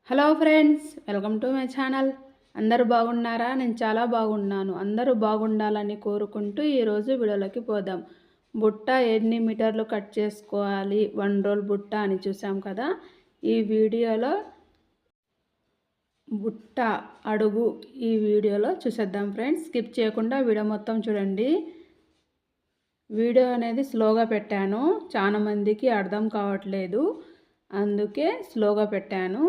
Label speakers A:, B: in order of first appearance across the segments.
A: Hello friends, welcome to my channel. అందరూ బాగున్నారా? నేను చాలా బాగున్నాను. అందరూ బాగుండాలని కోరుకుంటూ ఈరోజు వీడియోలోకి పోదాం. బుట్ట ఎన్ని మీటర్లు కట్ చేసుకోవాలి, 1 రోల్ బుట్ట అని చూసాం కదా. ఈ వీడియోలో బుట్ట అడుగు ఈ వీడియోలో చూసేద్దాం ఫ్రెండ్స్. స్కిప్ చేయకుండా వీడియో మొత్తం చూడండి. వీడియో అనేది స్లోగా పెట్టాను, చాలా మందికి అర్థం కావట్లేదు, అందుకే స్లోగా పెట్టాను.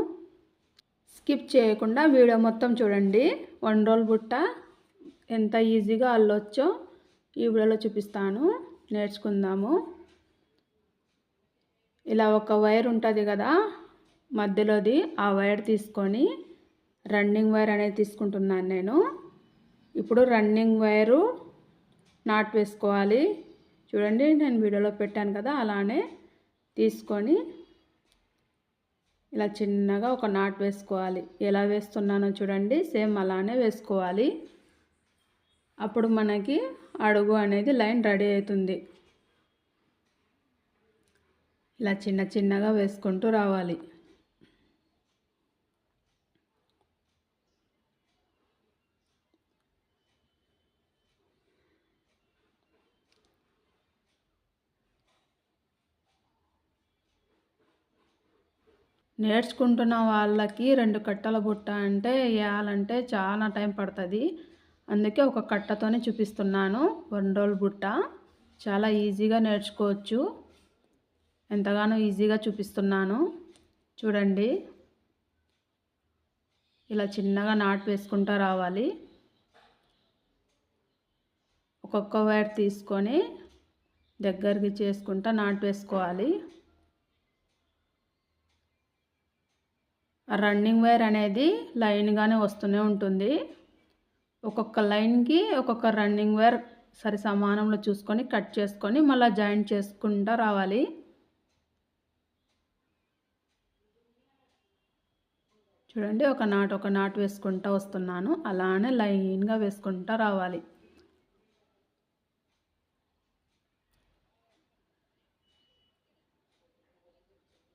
A: స్కిప్ చేయకుండా వీడియో మొత్తం చూడండి. 1 రోల్ బుట్ట ఎంత ఈజీగా అల్లొచ్చో ఈ వీడియోలో చూపిస్తాను, నేర్చుకుందాము. ఇలా ఒక వైర్ ఉంటుంది కదా మధ్యలోది, ఆ వైర్ తీసుకొని రన్నింగ్ వైర్ అనేది తీసుకుంటున్నాను నేను. ఇప్పుడు రన్నింగ్ వైరు నాట్ వేసుకోవాలి. చూడండి, నేను వీడియోలో పెట్టాను కదా, అలానే తీసుకొని ఇలా చిన్నగా ఒక నాట్ వేసుకోవాలి. ఎలా వేస్తున్నానో చూడండి, సేమ్ అలానే వేసుకోవాలి. అప్పుడు మనకి అడుగు అనేది లైన్ రెడీ అవుతుంది. ఇలా చిన్న చిన్నగా వేసుకుంటూ రావాలి. నేర్చుకుంటున్న వాళ్ళకి 2 కట్టల బుట్ట అంటే వేయాలంటే చాలా టైం పడుతుంది. అందుకే ఒక కట్టతోనే చూపిస్తున్నాను. 1 రోల్ బుట్ట చాలా ఈజీగా నేర్చుకోవచ్చు. ఎంతగానో ఈజీగా చూపిస్తున్నాను చూడండి. ఇలా చిన్నగా నాట్ వేసుకుంటూ రావాలి. ఒక్కొక్క వైర్ తీసుకొని దగ్గరికి చేసుకుంటూ నాట్ వేసుకోవాలి. రన్నింగ్ వైర్ అనేది లైన్గానే వస్తూనే ఉంటుంది. ఒక్కొక్క లైన్కి ఒక్కొక్క రన్నింగ్ వైర్ సరి సమానంలో చూసుకొని కట్ చేసుకొని మళ్ళీ జాయింట్ చేసుకుంటూ రావాలి. చూడండి, ఒక నాట్ వేసుకుంటూ వస్తున్నాను. అలానే లైన్గా వేసుకుంటూ రావాలి.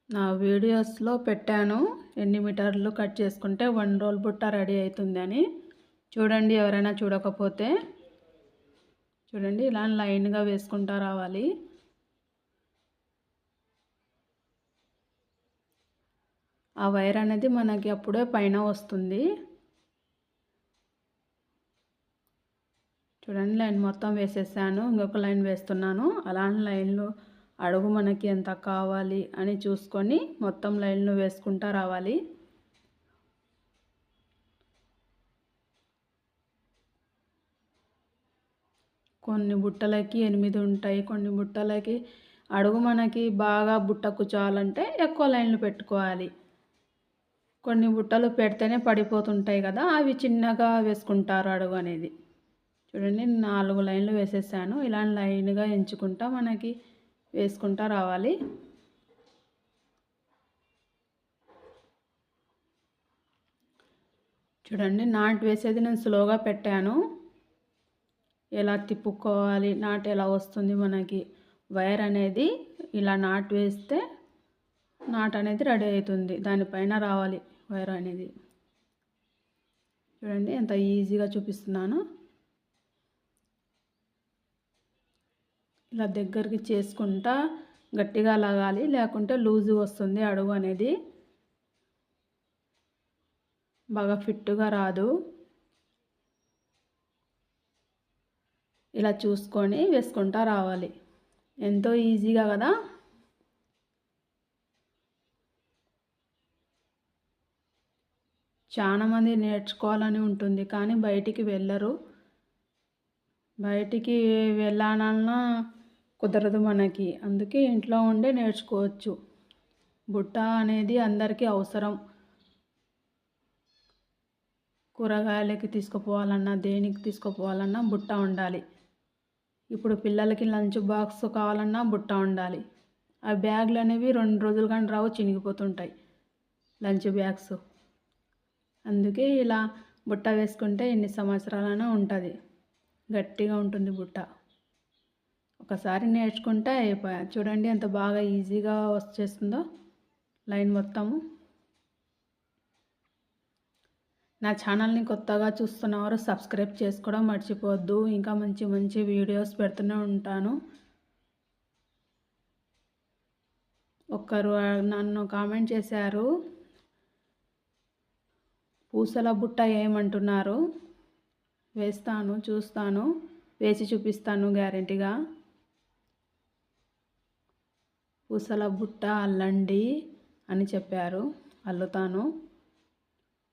A: నా వీడియోస్లో పెట్టాను ఎన్ని మీటర్లు కట్ చేసుకుంటే 1 రోల్ బుట్ట రెడీ అవుతుందని. చూడండి, ఎవరైనా చూడకపోతే చూడండి, ఇలా లైన్గా వేసుకుంటూ రావాలి. ఆ వైర్ అనేది మనకి అప్పుడే పైన వస్తుంది. చూడండి, లైన్ మొత్తం వేసేసాను. ఇంకొక లైన్ వేస్తున్నాను. అలానే లైన్లో అడుగు మనకి ఎంత కావాలి అని చూసుకొని మొత్తం లైన్లు వేసుకుంటూ రావాలి. కొన్ని బుట్టలకి 8 ఉంటాయి, కొన్ని బుట్టలకి అడుగు మనకి బాగా బుట్ట కూర్చోవాలంటే ఎక్కువ లైన్లు పెట్టుకోవాలి. కొన్ని బుట్టలు పెడితేనే పడిపోతుంటాయి కదా, అవి చిన్నగా వేసుకుంటారు అడుగు అనేది. చూడండి, 4 లైన్లు వేసేసాను. ఇలా లైన్గా ఎంచుకుంటా మనకి వేసుకుంటా రావాలి. చూడండి, నాట్ వేసేది నేను స్లోగా పెట్టాను. ఎలా తిప్పుకోవాలి, నాట్ ఎలా వస్తుంది మనకి వైర్ అనేది, ఇలా నాట్ వేస్తే నాట్ అనేది రెడీ అవుతుంది. దానిపైన రావాలి వైర్ అనేది. చూడండి, ఎంత ఈజీగా చూపిస్తున్నాను. ఇలా దగ్గరికి చేసుకుంటా గట్టిగా లాగాలి, లేకుంటే లూజు వస్తుంది అడుగు అనేది, బాగా ఫిట్గా రాదు. ఇలా చూసుకొని వేసుకుంటా రావాలి. ఎంతో ఈజీగా కదా. చాలామంది నేర్చుకోవాలని ఉంటుంది కానీ బయటికి వెళ్ళరు. బయటికి వెళ్ళాలన్నా కుదరదు మనకి, అందుకే ఇంట్లో ఉండే నేర్చుకోవచ్చు. బుట్ట అనేది అందరికీ అవసరం. కూరగాయలకి తీసుకుపోవాలన్నా, దేనికి తీసుకుపోవాలన్నా బుట్ట ఉండాలి. ఇప్పుడు పిల్లలకి లంచ్ బాక్స్ కావాలన్నా బుట్ట ఉండాలి. ఆ బ్యాగులు అనేవి 2 రోజులు కానీ రావు, చినిగిపోతుంటాయి లంచ్ బ్యాగ్స్. అందుకే ఇలా బుట్ట వేసుకుంటే ఎన్ని సంవత్సరాలైనా ఉంటుంది, గట్టిగా ఉంటుంది బుట్ట. ఒకసారి నేర్చుకుంటే అయిపోయా. చూడండి ఎంత బాగా ఈజీగా వచ్చేస్తుందో లైన్ మొత్తము. నా ఛానల్ని కొత్తగా చూస్తున్నవారు సబ్స్క్రైబ్ చేసుకోవడం మర్చిపోవద్దు. ఇంకా మంచి మంచి వీడియోస్ పెడుతూనే ఉంటాను. ఒక్కరు నన్ను కామెంట్ చేశారు, పూసల బుట్ట ఏమంటున్నారు. వేస్తాను, చూస్తాను, వేసి చూపిస్తాను గ్యారెంటీగా. పూసల బుట్ట అల్లండి అని చెప్పారు, అల్లుతాను.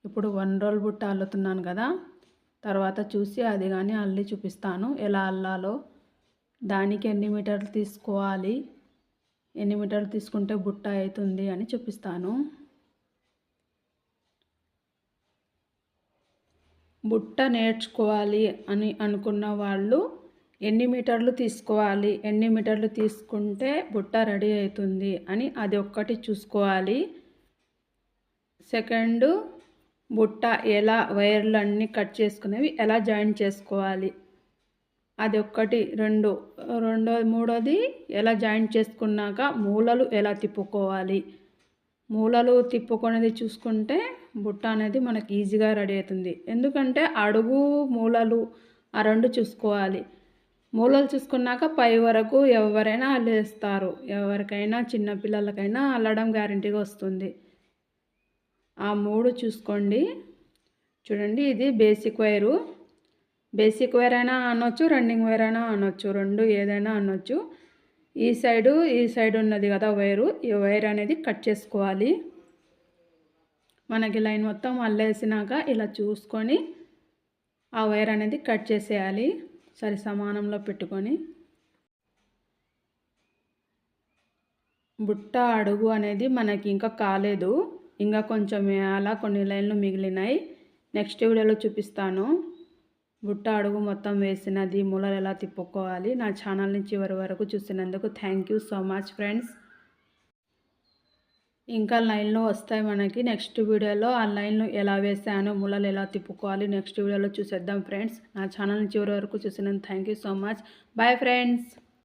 A: ఇప్పుడు 1 రోల్ బుట్ట అల్లుతున్నాను కదా, తర్వాత చూసి అది కానీ అల్లి చూపిస్తాను ఎలా అల్లాలో. దానికి ఎన్ని మీటర్లు తీసుకోవాలి, ఎన్ని మీటర్లు తీసుకుంటే బుట్ట అవుతుంది అని చూపిస్తాను. బుట్ట నేర్చుకోవాలి అని అనుకున్న వాళ్ళు ఎన్ని మీటర్లు తీసుకోవాలి, ఎన్ని మీటర్లు తీసుకుంటే బుట్ట రెడీ అవుతుంది అని అది ఒక్కటి చూసుకోవాలి. సెకండ్, బుట్ట ఎలా వైర్లు అన్నీ కట్ చేసుకునేవి ఎలా జాయింట్ చేసుకోవాలి అది ఒక్కటి. మూడోది ఎలా జాయింట్ చేసుకున్నాక మూలలు ఎలా తిప్పుకోవాలి. మూలలు తిప్పుకునేది చూసుకుంటే బుట్ట అనేది మనకి ఈజీగా రెడీ అవుతుంది. ఎందుకంటే అడుగు మూలలు ఆ 2 చూసుకోవాలి. మూలలు చూసుకున్నాక పై వరకు ఎవరైనా అల్లేస్తారు. ఎవరికైనా చిన్నపిల్లలకైనా అల్లడం గ్యారెంటీగా వస్తుంది. ఆ 3 చూసుకోండి. చూడండి, ఇది బేసిక్ వైరు. బేసిక్ వైర్ అయినా అనొచ్చు, రన్నింగ్ వైర్ అయినా అనొచ్చు, 2 ఏదైనా అనొచ్చు. ఈ సైడ్ ఉన్నది కదా వైరు, ఈ వైర్ అనేది కట్ చేసుకోవాలి. మనకి లైన్ మొత్తం అల్లేసినాక ఇలా చూసుకొని ఆ వైర్ అనేది కట్ చేసేయాలి, సరి సమానంలో పెట్టుకొని. బుట్ట అడుగు అనేది మనకి ఇంకా కాలేదు, ఇంకా కొంచెం అలా కొన్ని లైన్లు మిగిలినాయి. నెక్స్ట్ వీడియోలో చూపిస్తాను. బుట్ట అడుగు మొత్తం వేసినది, మూలలు ఎలా తిప్పుకోవాలి. నా ఛానల్ని చివరి వరకు చూసినందుకు thank you so much friends. ఇంకా లైన్లో వస్తాయి మనకి నెక్స్ట్ వీడియోలో. ఆ లైన్లు ఎలా వేసాను, మూలలు ఎలా తిప్పుకోవాలి నెక్స్ట్ వీడియోలో చూసేద్దాం ఫ్రెండ్స్. నా ఛానల్ని చివరి వరకు చూసినందుకు thank you so much. Bye friends.